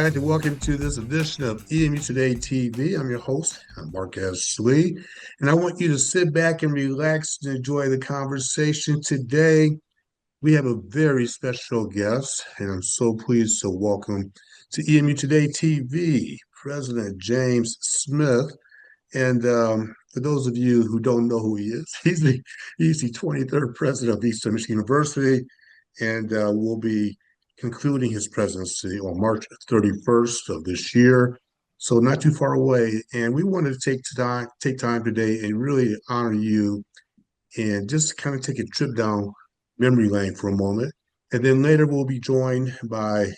I'd like to welcome you to this edition of EMU Today TV. I'm your host, Marquez Lee, and I want you to sit back and relax and enjoy the conversation. Today, we have a very special guest, and I'm so pleased to welcome to EMU Today TV President James Smith. And for those of you who don't know who he is, he's the 23rd president of Eastern Michigan University, and will be concluding his presidency on March 31st of this year. So not too far away. And we wanted to take time today and really honor you and just kind of take a trip down memory lane for a moment. And then later we'll be joined by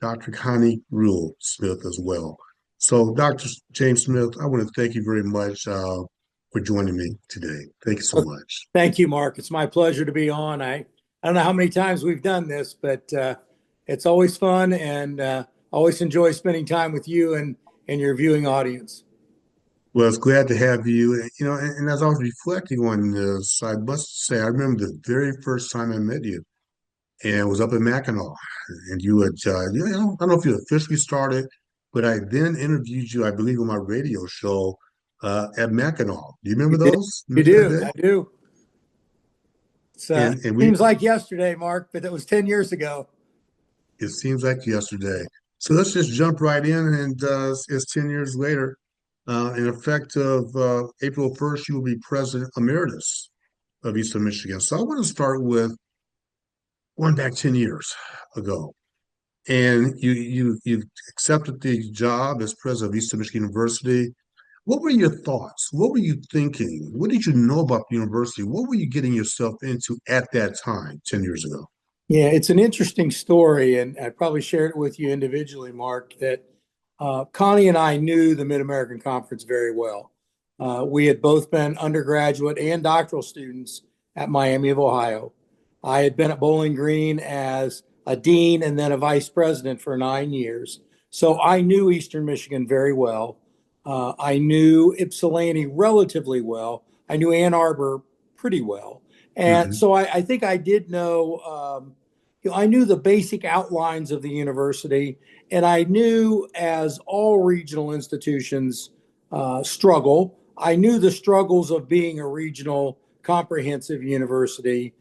Dr. Connie Ruhl-Smith as well. So Dr. James Smith, I want to thank you very much for joining me today. Thank you so much. Thank you, Mark. It's my pleasure to be on. I don't know how many times we've done this, but it's always fun, and always enjoy spending time with you and your viewing audience. Well, it's glad to have you. And as I was reflecting on this, I must say, I remember the very first time I met you, and it was up in Mackinac. And you had, I don't know if you officially started, but I then interviewed you, I believe, on my radio show at Mackinac. Do you remember those? You do. I do. It seems like yesterday, Mark, but it was 10 years ago. It seems like yesterday. So let's just jump right in, and it's 10 years later. In effect of April 1st, you will be president emeritus of Eastern Michigan. So I want to start with going back 10 years ago. And you accepted the job as president of Eastern Michigan University. What were your thoughts? What were you thinking? What did you know about the university? What were you getting yourself into at that time, 10 years ago? Yeah, it's an interesting story, and I probably shared it with you individually, Mark, that Connie and I knew the Mid-American Conference very well. We had both been undergraduate and doctoral students at Miami of Ohio. I had been at Bowling Green as a dean and then a vice president for 9 years. So I knew Eastern Michigan very well. I knew Ypsilanti relatively well. I knew Ann Arbor pretty well. And so I think I did know, I knew the basic outlines of the university, and I knew, as all regional institutions struggle, I knew the struggles of being a regional comprehensive university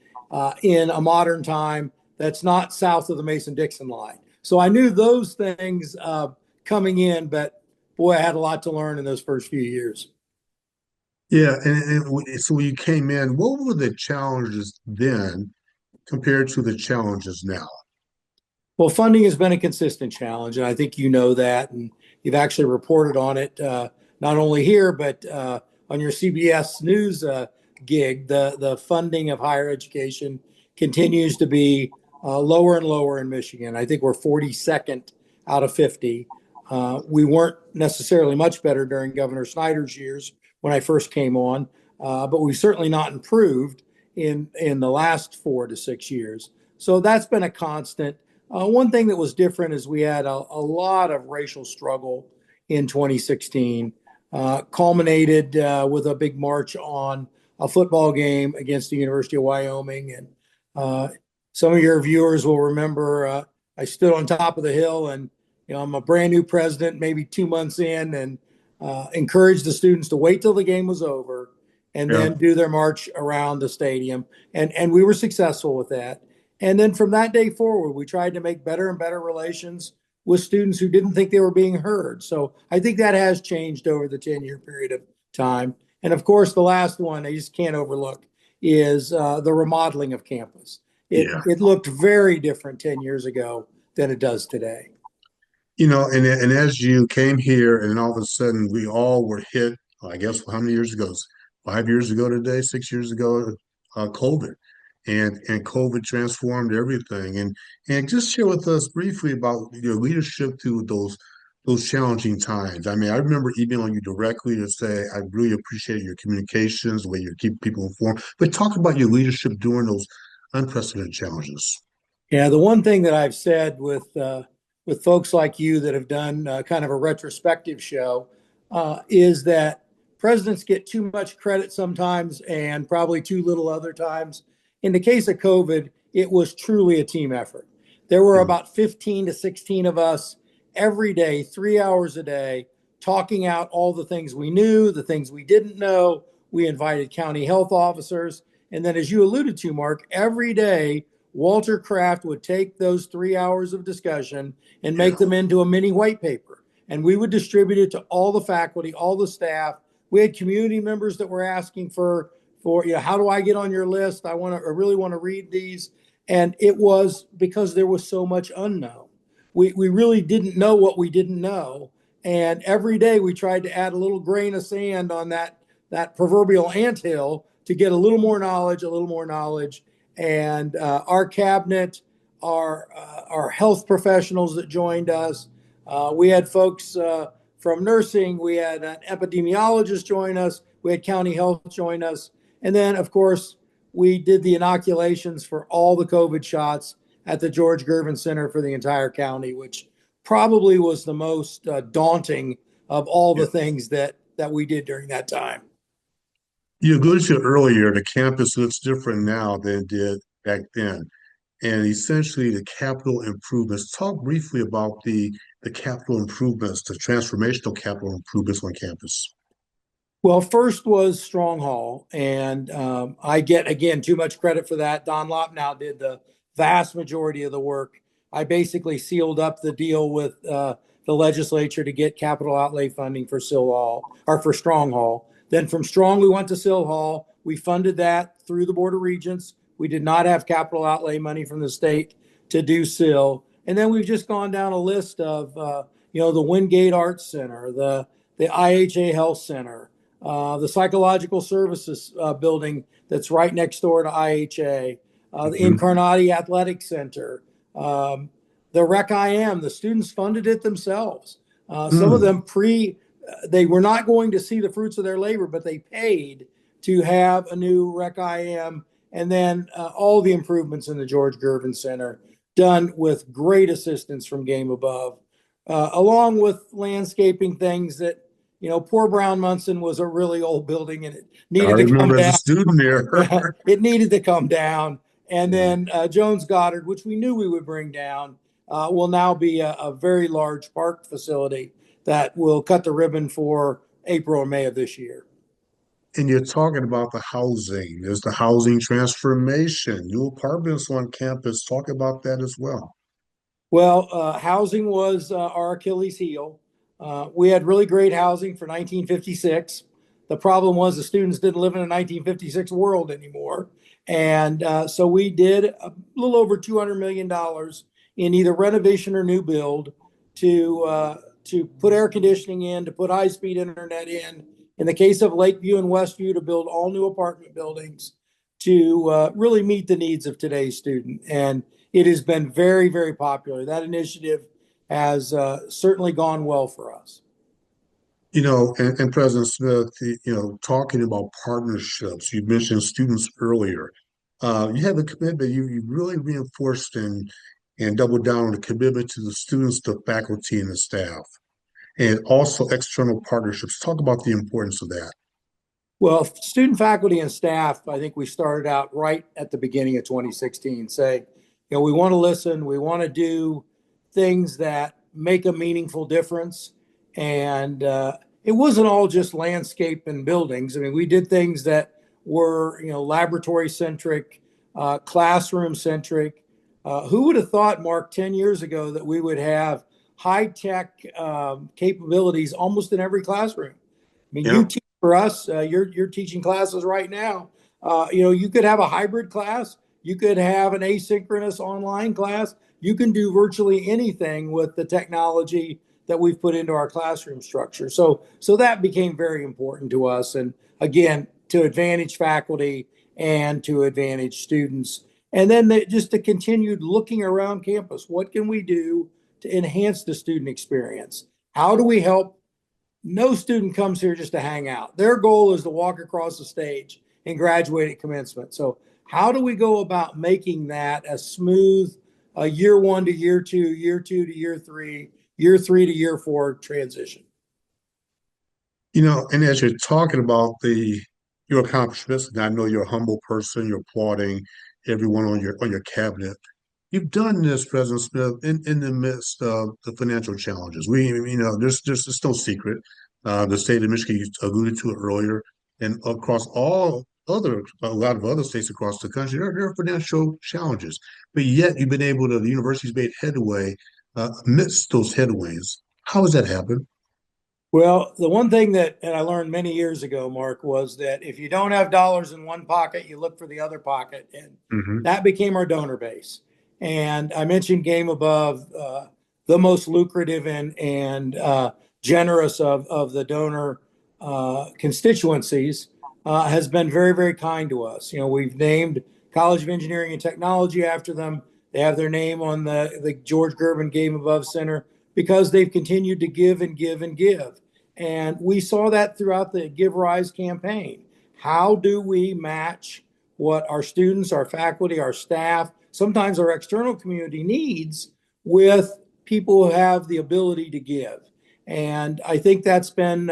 in a modern time that's not south of the Mason-Dixon line. So I knew those things coming in, but boy, I had a lot to learn in those first few years. Yeah, and so when you came in, what were the challenges then compared to the challenges now? Well, funding has been a consistent challenge, and I think you know that, and you've actually reported on it, not only here, but on your CBS News gig. The funding of higher education continues to be lower and lower in Michigan. I think we're 42nd out of 50. We weren't necessarily much better during Governor Snyder's years when I first came on, but we've certainly not improved in the last 4 to 6 years. So that's been a constant. One thing that was different is we had a lot of racial struggle in 2016, culminated with a big march on a football game against the University of Wyoming. And some of your viewers will remember I stood on top of the hill, and I'm a brand new president, maybe 2 months in, and encouraged the students to wait till the game was over and then do their march around the stadium. And we were successful with that. And then from that day forward, we tried to make better and better relations with students who didn't think they were being heard. So I think that has changed over the 10-year period of time. And of course, the last one I just can't overlook is the remodeling of campus. It looked very different 10 years ago than it does today. And as you came here, and all of a sudden we all were hit, I guess, how many years ago? 5 years ago today, 6 years ago, COVID. And COVID transformed everything. And just share with us briefly about your leadership through those challenging times. I mean, I remember emailing you directly to say, I really appreciate your communications, the way you keep people informed. But talk about your leadership during those unprecedented challenges. Yeah, the one thing that I've said with folks like you that have done kind of a retrospective show is that presidents get too much credit sometimes and probably too little other times. In the case of COVID, it was truly a team effort. There were about 15 to 16 of us, every day, 3 hours a day, talking out all the things we knew, the things we didn't know. We invited county health officers. And then, as you alluded to, Mark, every day, Walter Kraft would take those 3 hours of discussion and make Yeah. them into a mini white paper. And we would distribute it to all the faculty, all the staff. We had community members that were asking how do I get on your list? I really want to read these. And it was because there was so much unknown. We really didn't know what we didn't know. And every day we tried to add a little grain of sand on that proverbial anthill to get a little more knowledge, a little more knowledge. And our cabinet, our health professionals that joined us, we had folks from nursing, we had an epidemiologist join us, we had county health join us. And then, of course, we did the inoculations for all the COVID shots at the George Gervin Center for the entire county, which probably was the most daunting of all the things that we did during that time. You alluded to earlier, the campus looks different now than it did back then. And essentially the capital improvements. Talk briefly about the capital improvements, the transformational capital improvements on campus. Well, first was Strong Hall, and I get, again, too much credit for that. Don Lopnow did the vast majority of the work. I basically sealed up the deal with the legislature to get capital outlay funding for Sill Hall, or for Strong Hall. Then from Strong, we went to Sill Hall. We funded that through the Board of Regents. We did not have capital outlay money from the state to do Sill. And then we've just gone down a list of, the Wingate Arts Center, the IHA Health Center, the Psychological Services building that's right next door to IHA, the Incarnati Athletic Center, the Rec IM. The students funded it themselves. Some of them they were not going to see the fruits of their labor, but they paid to have a new Rec IM, and then all the improvements in the George Gervin Center done with great assistance from Game Above, along with landscaping things that, poor Brown Munson was a really old building and it I needed to come remember as a down. student there. It needed to come down. And then Jones Goddard, which we knew we would bring down, will now be a very large park facility that will cut the ribbon for April or May of this year. And you're talking about the housing. There's the housing transformation, new apartments on campus. Talk about that as well. Well, housing was our Achilles heel. We had really great housing for 1956. The problem was the students didn't live in a 1956 world anymore. And so we did a little over $200 million in either renovation or new build to put air conditioning in, to put high-speed internet in. In the case of Lakeview and Westview, to build all new apartment buildings to really meet the needs of today's student. And it has been very, very popular. That initiative has certainly gone well for us. And President Smith, talking about partnerships, you mentioned students earlier. You have a commitment, you really reinforced and doubled down on the commitment to the students, the faculty, and the staff, and also external partnerships. Talk about the importance of that. Well, student, faculty, and staff, I think we started out right at the beginning of 2016 saying, we want to listen, we want to do things that make a meaningful difference. And it wasn't all just landscape and buildings. I mean, we did things that were, laboratory centric, classroom centric. Who would have thought, Mark, 10 years ago that we would have high tech capabilities almost in every classroom? I mean, you teach for us, you're teaching classes right now. You could have a hybrid class. You could have an asynchronous online class. You can do virtually anything with the technology that we've put into our classroom structure. So that became very important to us. And again, to advantage faculty and to advantage students. And then just the continued looking around campus. What can we do to enhance the student experience? How do we help? No student comes here just to hang out. Their goal is to walk across the stage and graduate at commencement. So how do we go about making that a smooth year one to year two, year two to year three to year four transition? And as you're talking about your accomplishments, and I know you're a humble person, you're applauding everyone on your cabinet. you've done this, President Smith, in the midst of the financial challenges. There's no secret. The state of Michigan, you alluded to it earlier, and across a lot of other states across the country, there are financial challenges. But yet, the university's made headway amidst those headwinds. How has that happened? Well, the one thing that I learned many years ago, Mark, was that if you don't have dollars in one pocket, you look for the other pocket. And Hmm. that became our donor base. And I mentioned Game Above, the most lucrative and generous of the donor constituencies, has been very, very kind to us. We've named College of Engineering and Technology after them. They have their name on the George Gervin Game Above Center because they've continued to give and give and give. And we saw that throughout the Give Rise campaign. How do we match what our students, our faculty, our staff, sometimes our external community needs with people who have the ability to give? And I think that's been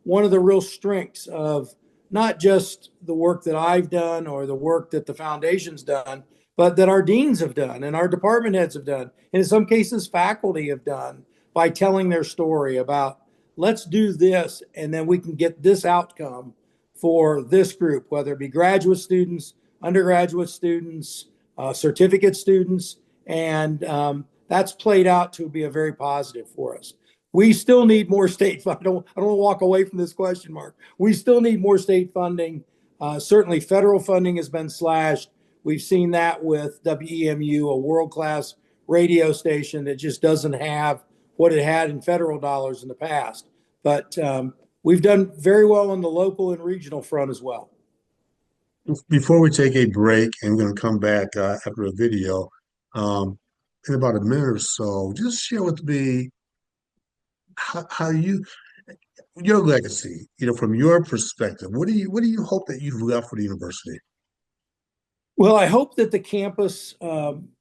one of the real strengths of not just the work that I've done or the work that the foundation's done, but that our deans have done and our department heads have done, and in some cases faculty have done, by telling their story about, let's do this and then we can get this outcome for this group, whether it be graduate students, undergraduate students, certificate students, and that's played out to be a very positive for us. We still need more state funding. I don't want to walk away from this question, Mark. We still need more state funding. Certainly federal funding has been slashed. We've seen that with WEMU, a world-class radio station that just doesn't have what it had in federal dollars in the past. But we've done very well on the local and regional front as well. Before we take a break, and we're going to come back after a video in about a minute or so, just share with me how your legacy, from your perspective. What do you hope that you've left for the university? Well, I hope that the campus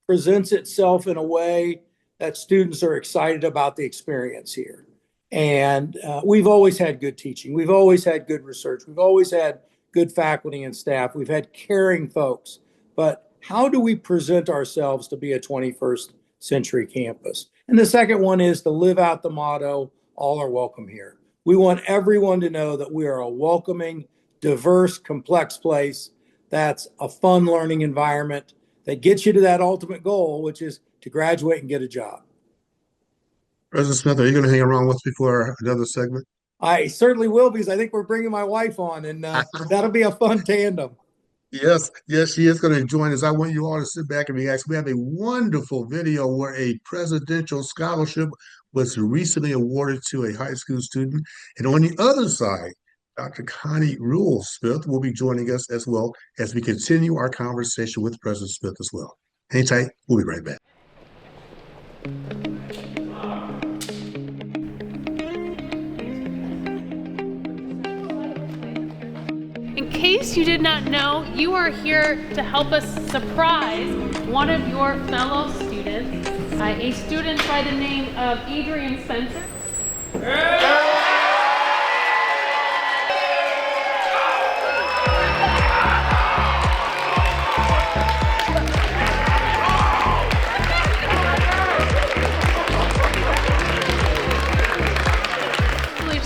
presents itself in a way that students are excited about the experience here. And we've always had good teaching. We've always had good research. We've always had good faculty and staff. We've had caring folks. But how do we present ourselves to be a 21st century campus? And the second one is to live out the motto, all are welcome here. We want everyone to know that we are a welcoming, diverse, complex place that's a fun learning environment that gets you to that ultimate goal, which is to graduate and get a job. President Smith, are you going to hang around with me for another segment? I certainly will, because I think we're bringing my wife on, and that'll be a fun tandem. Yes, yes, she is going to join us. I want you all to sit back and relax. We have a wonderful video where a presidential scholarship was recently awarded to a high school student. And on the other side, Dr. Connie Ruhl-Smith will be joining us as well as we continue our conversation with President Smith as well. Hang tight. We'll be right back. In case you did not know, you are here to help us surprise one of your fellow students, a student by the name of Adrian Spencer.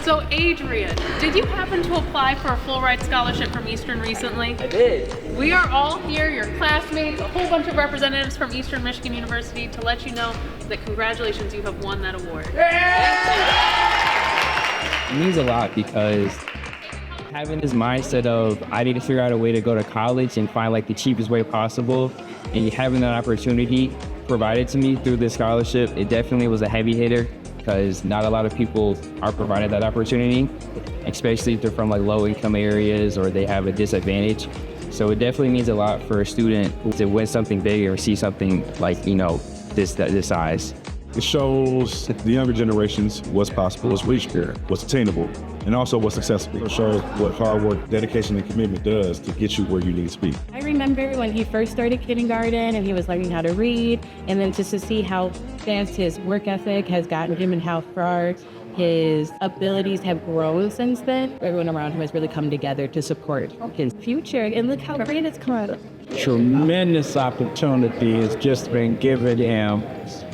So Adrian, did you happen to apply for a full ride scholarship from Eastern recently? I did. We are all here, your classmates, a whole bunch of representatives from Eastern Michigan University, to let you know that congratulations, you have won that award. It means a lot because having this mindset of I need to figure out a way to go to college and find like the cheapest way possible, and having that opportunity provided to me through this scholarship, it definitely was a heavy hitter, because not a lot of people are provided that opportunity, especially if they're from like low income areas or they have a disadvantage. So it definitely means a lot for a student to win something big or see something like, this size. It shows the younger generations what's possible, what's reached here, what's attainable, and also what's accessible. It shows what hard work, dedication, and commitment does to get you where you need to be. I remember when he first started kindergarten and he was learning how to read, and then just to see how advanced his work ethic has gotten him and how far His abilities have grown since then. Everyone around him has really come together to support his future. And look how great it's come out. Tremendous opportunity has just been given him,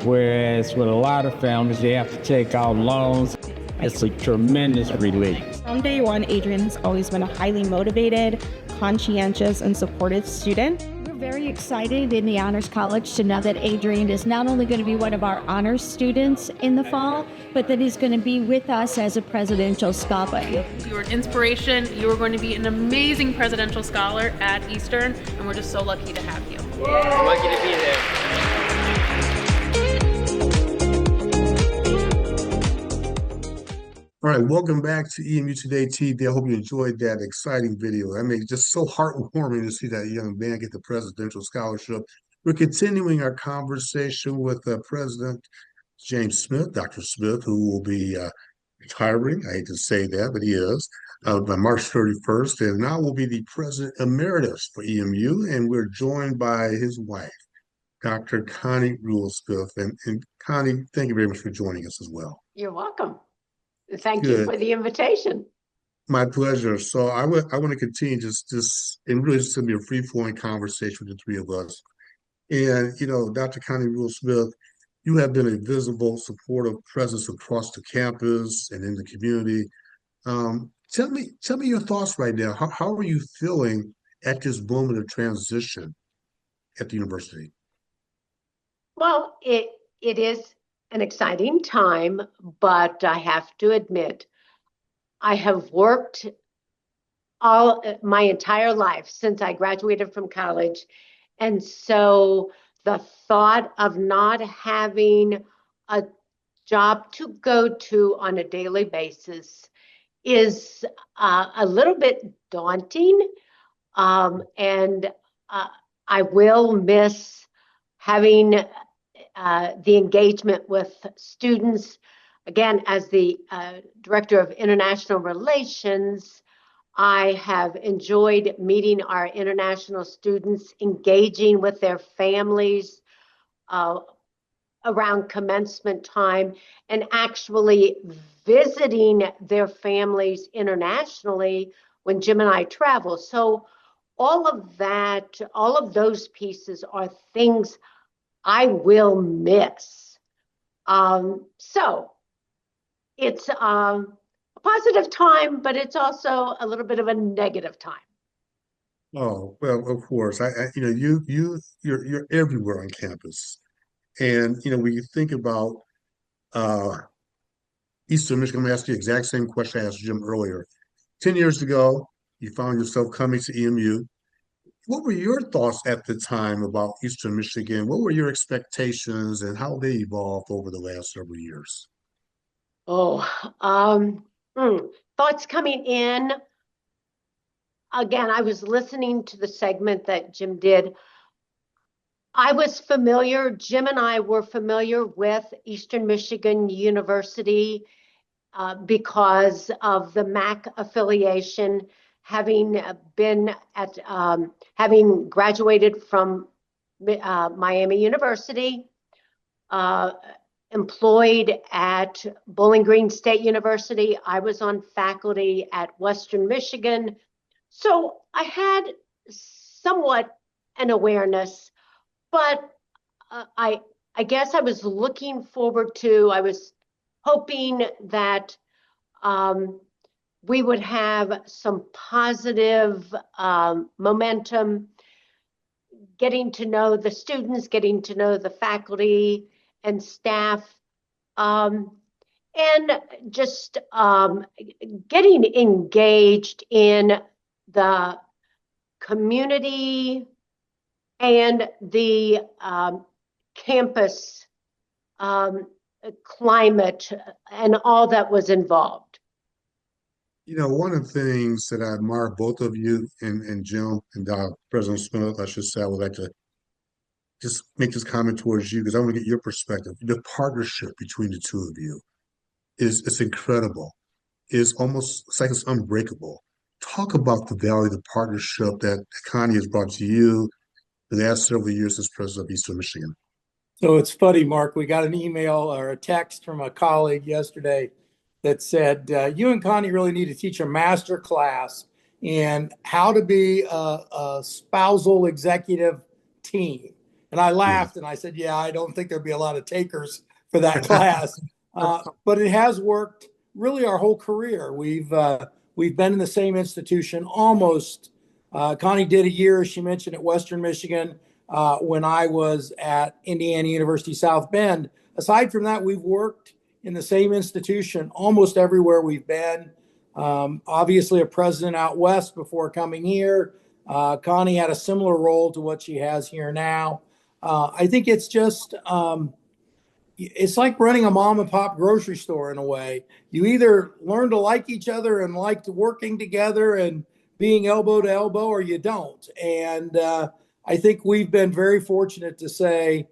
whereas with a lot of families, they have to take out loans. It's a tremendous relief. From day one, Adrian's always been a highly motivated, conscientious, and supportive student. We're very excited in the Honors College to know that Adrian is not only going to be one of our honors students in the fall, but that he's going to be with us as a presidential scholar. You're an inspiration. You are going to be an amazing presidential scholar at Eastern, and we're just so lucky to have you. Yeah. Lucky to be there. All right, welcome back to EMU Today TV. I hope you enjoyed that exciting video. I mean, just so heartwarming to see that young man get the presidential scholarship. We're continuing our conversation with President James Smith, Dr. Smith, who will be retiring. I hate to say that, but he is, by March 31st, and now will be the President Emeritus for EMU, and we're joined by his wife, Dr. Connie Ruhl-Smith. And Connie, thank you very much for joining us as well. You're welcome. Thank you for the invitation. My pleasure. So I want to continue just and really just to be a free-flowing conversation with the three of us. And, you know, Dr. Connie Ruhl-Smith, you have been a visible, supportive presence across the campus and in the community. Tell me your thoughts right now. How are you feeling at this moment of transition at the university? Well, it is an exciting time, but I have to admit, I have worked all my entire life since I graduated from college. And so the thought of not having a job to go to on a daily basis is a little bit daunting. And I will miss having the engagement with students. Again, as the Director of International Relations, I have enjoyed meeting our international students, engaging with their families around commencement time, and actually visiting their families internationally when Jim and I travel. So all of that, all of those pieces are things I will miss. So it's a positive time, but it's also a little bit of a negative time. Oh, well, of course. You know, you're everywhere on campus. And, you know, when you think about Eastern Michigan, I'm going to ask you the exact same question I asked Jim earlier. 10 years ago, you found yourself coming to EMU. What were your thoughts at the time about Eastern Michigan? What were your expectations and how they evolved over the last several years? Thoughts coming in. Again, I was listening to the segment that Jim did. I was familiar, Jim and I were familiar with Eastern Michigan University because of the MAC affiliation, having been at, having graduated from Miami University, employed at Bowling Green State University. I was on faculty at Western Michigan. So I had somewhat an awareness, but I guess I was looking forward to, I was hoping that we would have some positive momentum, getting to know the students, getting to know the faculty and staff, and just getting engaged in the community and the campus climate and all that was involved. You know, one of the things that I admire both of you and Jim and President Smith, I should say, I would like to just make this comment towards you because I want to get your perspective. The partnership between the two of you is incredible. It's like it's unbreakable. Talk about the value of the partnership that Connie has brought to you the last several years as president of Eastern Michigan. So it's funny, Mark, we got an email or a text from a colleague yesterday that said, you and Connie really need to teach a master class in how to be a spousal executive team. And I laughed and I said, yeah, I don't think there'd be a lot of takers for that class. But it has worked really our whole career. We've been in the same institution almost. Connie did a year, as she mentioned, at Western Michigan when I was at Indiana University South Bend. Aside from that, we've worked in the same institution almost everywhere we've been. Obviously, a president out west before coming here. Connie had a similar role to what she has here now. I think it's just, it's like running a mom and pop grocery store in a way. You either learn to like each other and like working together and being elbow to elbow, or you don't. And I think we've been very fortunate to say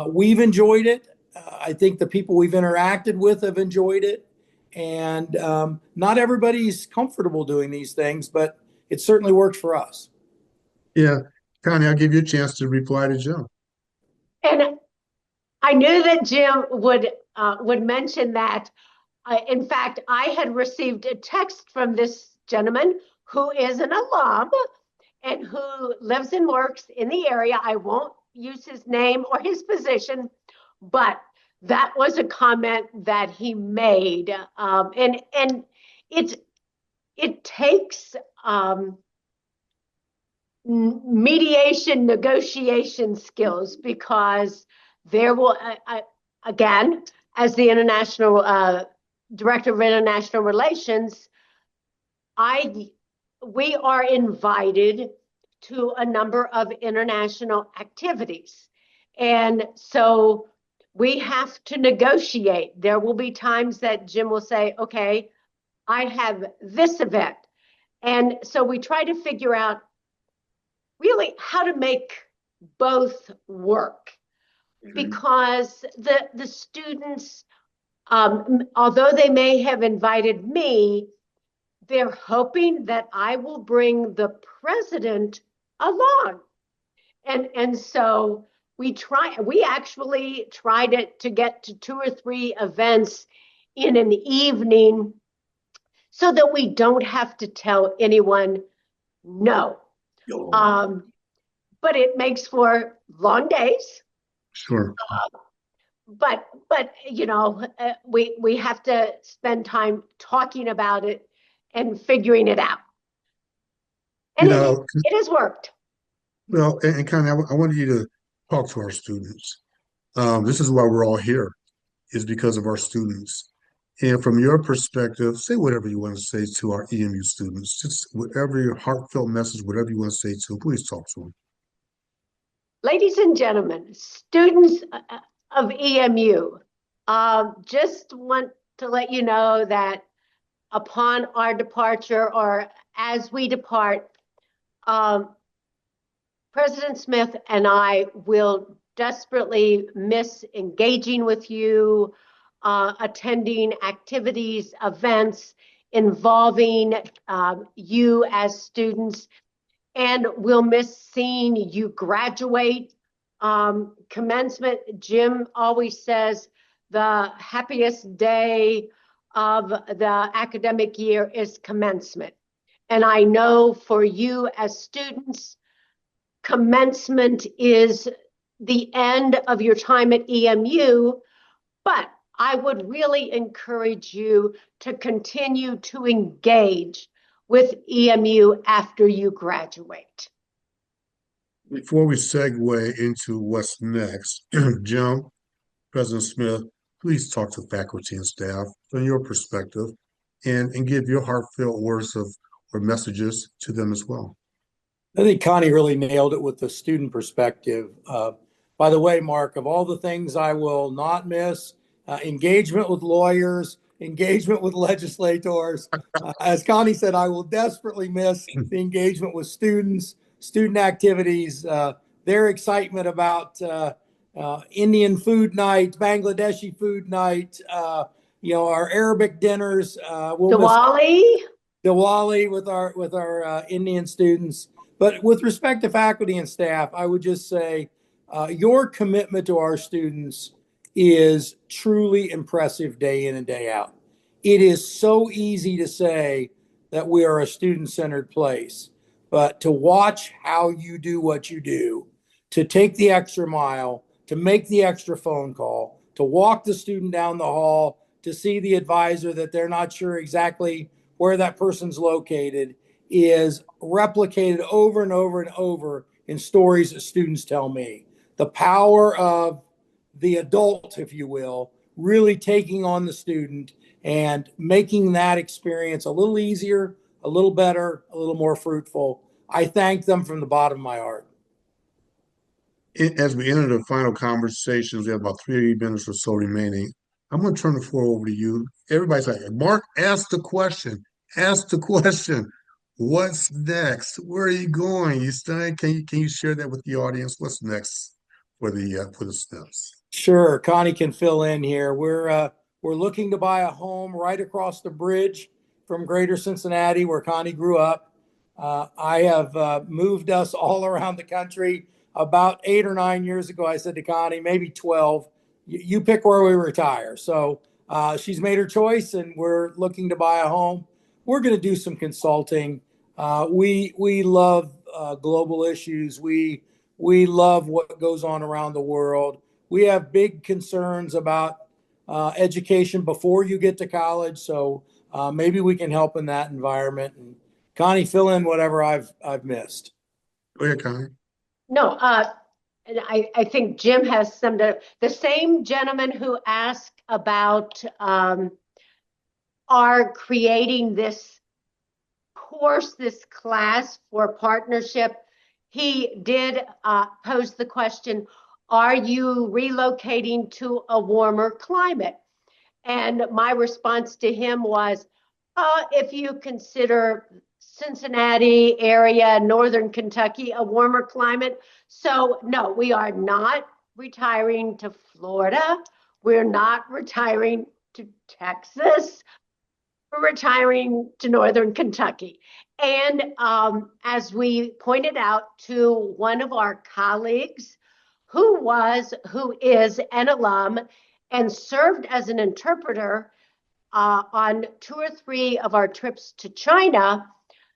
we've enjoyed it. I think the people we've interacted with have enjoyed it. And not everybody's comfortable doing these things, but it certainly works for us. Yeah. Connie, I'll give you a chance to reply to Jim. And I knew that Jim would mention that. In fact, I had received a text from this gentleman who is an alum and who lives and works in the area. I won't use his name or his position, but that was a comment that he made. And it takes mediation, negotiation skills, because there will, again, as the international director of international relations, we are invited to a number of international activities. And so we have to negotiate. There will be times that Jim will say, okay, I have this event. And so we try to figure out really how to make both work. Because the students, although they may have invited me, they're hoping that I will bring the president along. And so we actually tried to get to 2 or 3 events in an evening so that we don't have to tell anyone no. But it makes for long days. Sure. But you know, we have to spend time talking about it and figuring it out. And it has worked. Well, and Connie, I wanted you to talk to our students. This is why we're all here, is because of our students. And from your perspective, say whatever you want to say to our EMU students. Just whatever your heartfelt message, whatever you want to say to them, please talk to them. Ladies and gentlemen, students of EMU, just want to let you know that upon our departure, or as we depart, President Smith and I will desperately miss engaging with you, attending activities, events involving you as students, and we'll miss seeing you graduate. Commencement, Jim always says the happiest day of the academic year is commencement. And I know for you as students, commencement is the end of your time at EMU, but I would really encourage you to continue to engage with EMU after you graduate. Before we segue into what's next, Jim, President Smith, please talk to faculty and staff from your perspective and give your heartfelt words or messages to them as well. I think Connie really nailed it with the student perspective. By the way, Mark, of all the things I will not miss, engagement with lawyers, engagement with legislators. As Connie said, I will desperately miss the engagement with students, student activities, their excitement about Indian food night, Bangladeshi food night, our Arabic dinners. Diwali with our Indian students. But with respect to faculty and staff, I would just say your commitment to our students is truly impressive day in and day out. it is so easy to say that we are a student-centered place, but to watch how you do what you do, to take the extra mile, to make the extra phone call, to walk the student down the hall, to see the advisor that they're not sure exactly where that person's located, is replicated over and over and over in stories that students tell me. The power of the adult, if you will, really taking on the student and making that experience a little easier, a little better, a little more fruitful. I thank them from the bottom of my heart. As we enter the final conversations, we have about 3 minutes or so remaining. I'm going to turn the floor over to you. Everybody's like, Mark, ask the question. Ask the question. What's next? Where are you going? You studying? Can you share that with the audience? What's next for the steps? Sure, Connie can fill in here. We're looking to buy a home right across the bridge from Greater Cincinnati, where Connie grew up. I have moved us all around the country. About 8 or 9 years ago, I said to Connie, maybe 12, you pick where we retire. So she's made her choice, and we're looking to buy a home. We're going to do some consulting. We love global issues. We love what goes on around the world. We have big concerns about education before you get to college. So maybe we can help in that environment. And Connie, fill in whatever I've missed. Go ahead, Connie. No, and I think Jim has summed it up. The same gentleman who asked about our creating this course, this class for partnership, he did pose the question, are you relocating to a warmer climate? And my response to him was, if you consider Cincinnati area, Northern Kentucky, a warmer climate. So no, we are not retiring to Florida. We're not retiring to Texas. We're retiring to Northern Kentucky. And as we pointed out to one of our colleagues who is an alum and served as an interpreter on 2 or 3 of our trips to China,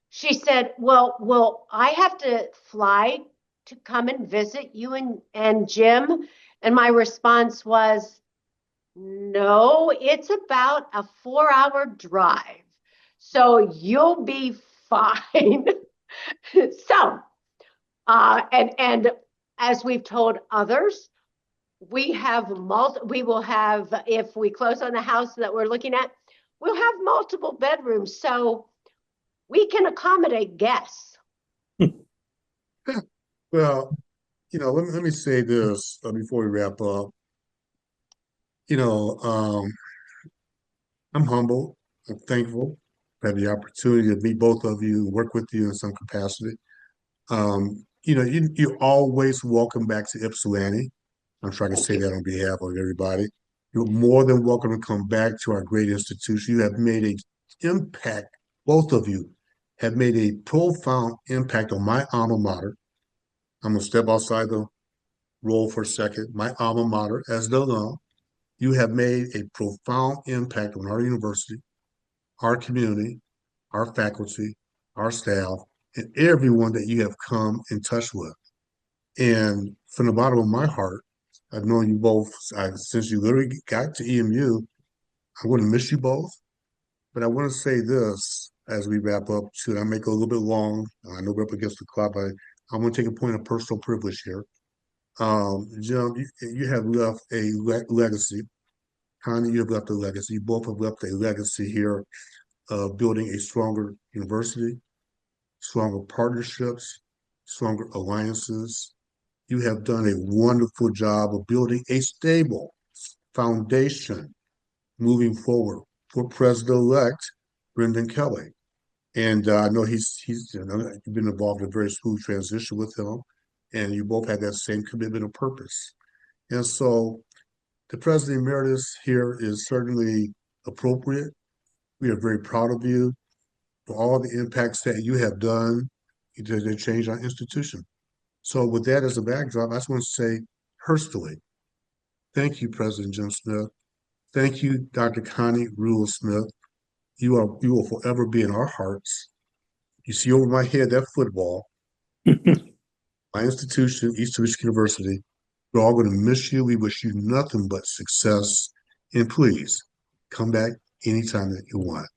she said, well, I have to fly to come and visit you and Jim. And my response was, no, it's about a 4-hour drive. So you'll be fine. So, and as we've told others, we will have, if we close on the house that we're looking at, we'll have multiple bedrooms. So we can accommodate guests. Well, let me say this before we wrap up. I'm humble. I'm thankful to have the opportunity to meet both of you, work with you in some capacity. You're always welcome back to Ypsilanti. I'm trying to say that on behalf of everybody. You're more than welcome to come back to our great institution. You have made an impact, both of you have made a profound impact on my alma mater. I'm going to step outside the role for a second. My alma mater, as the alum, you have made a profound impact on our university, our community, our faculty, our staff, and everyone that you have come in touch with. And from the bottom of my heart, I've known you both since you literally got to EMU. I'm going to miss you both. But I want to say this as we wrap up, too. I make it a little bit long. I know we're up against the clock, but I'm going to take a point of personal privilege here. Jim, you have left a legacy. Connie, you have left a legacy. You both have left a legacy here of building a stronger university, stronger partnerships, stronger alliances. You have done a wonderful job of building a stable foundation moving forward for President-elect Brendan Kelly. And I know you've been involved in a very smooth transition with him, and you both had that same commitment of purpose. And so the President Emeritus here is certainly appropriate. We are very proud of you for all the impacts that you have done to change our institution. So with that as a backdrop, I just want to say personally, thank you, President Jim Smith. Thank you, Dr. Connie Ruhl-Smith, You will forever be in our hearts. You see over my head that football, my institution, Eastern Michigan University. We're all going to miss you. We wish you nothing but success. And please come back anytime that you want.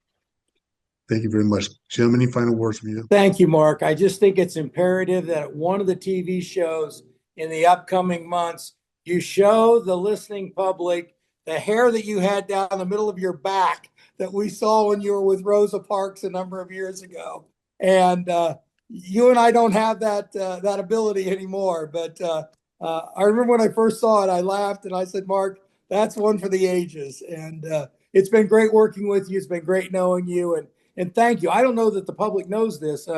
Thank you very much. Jim, any final words from you? Thank you, Mark. I just think it's imperative that one of the TV shows in the upcoming months, you show the listening public the hair that you had down the middle of your back that we saw when you were with Rosa Parks a number of years ago. And you and I don't have that ability anymore. But I remember when I first saw it, I laughed and I said, Mark, that's one for the ages. And it's been great working with you. It's been great knowing you. And thank you. I don't know that the public knows this.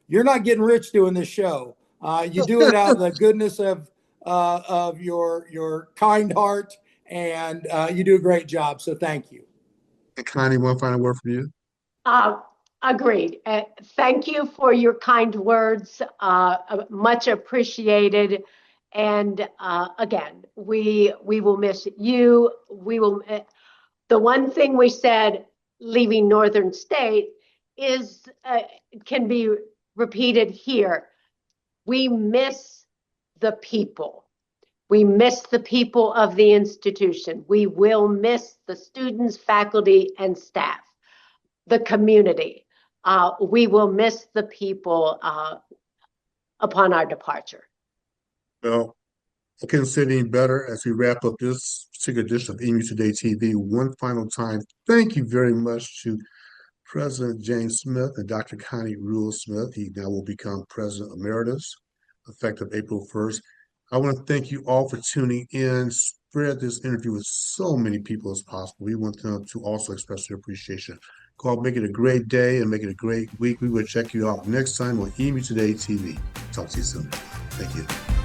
You're not getting rich doing this show. You do it out of the goodness of your kind heart, and you do a great job. So thank you. And Connie, one final word from you. Agreed. Thank you for your kind words. Much appreciated. And again, we will miss you. We will. The one thing we said, leaving Northern State, is can be repeated here. We miss the people. We miss the people of the institution. We will miss the students, faculty, and staff, the community. We will miss the people upon our departure. Well, I couldn't say any better as we wrap up this particular edition of EMU Today TV. One final time, thank you very much to President James Smith and Dr. Connie Ruhl-Smith. He now will become President Emeritus, effective April 1st. I want to thank you all for tuning in. Spread this interview with so many people as possible. We want them to also express their appreciation. Go out, make it a great day and make it a great week. We will check you out next time on EMU Today TV. Talk to you soon. Thank you.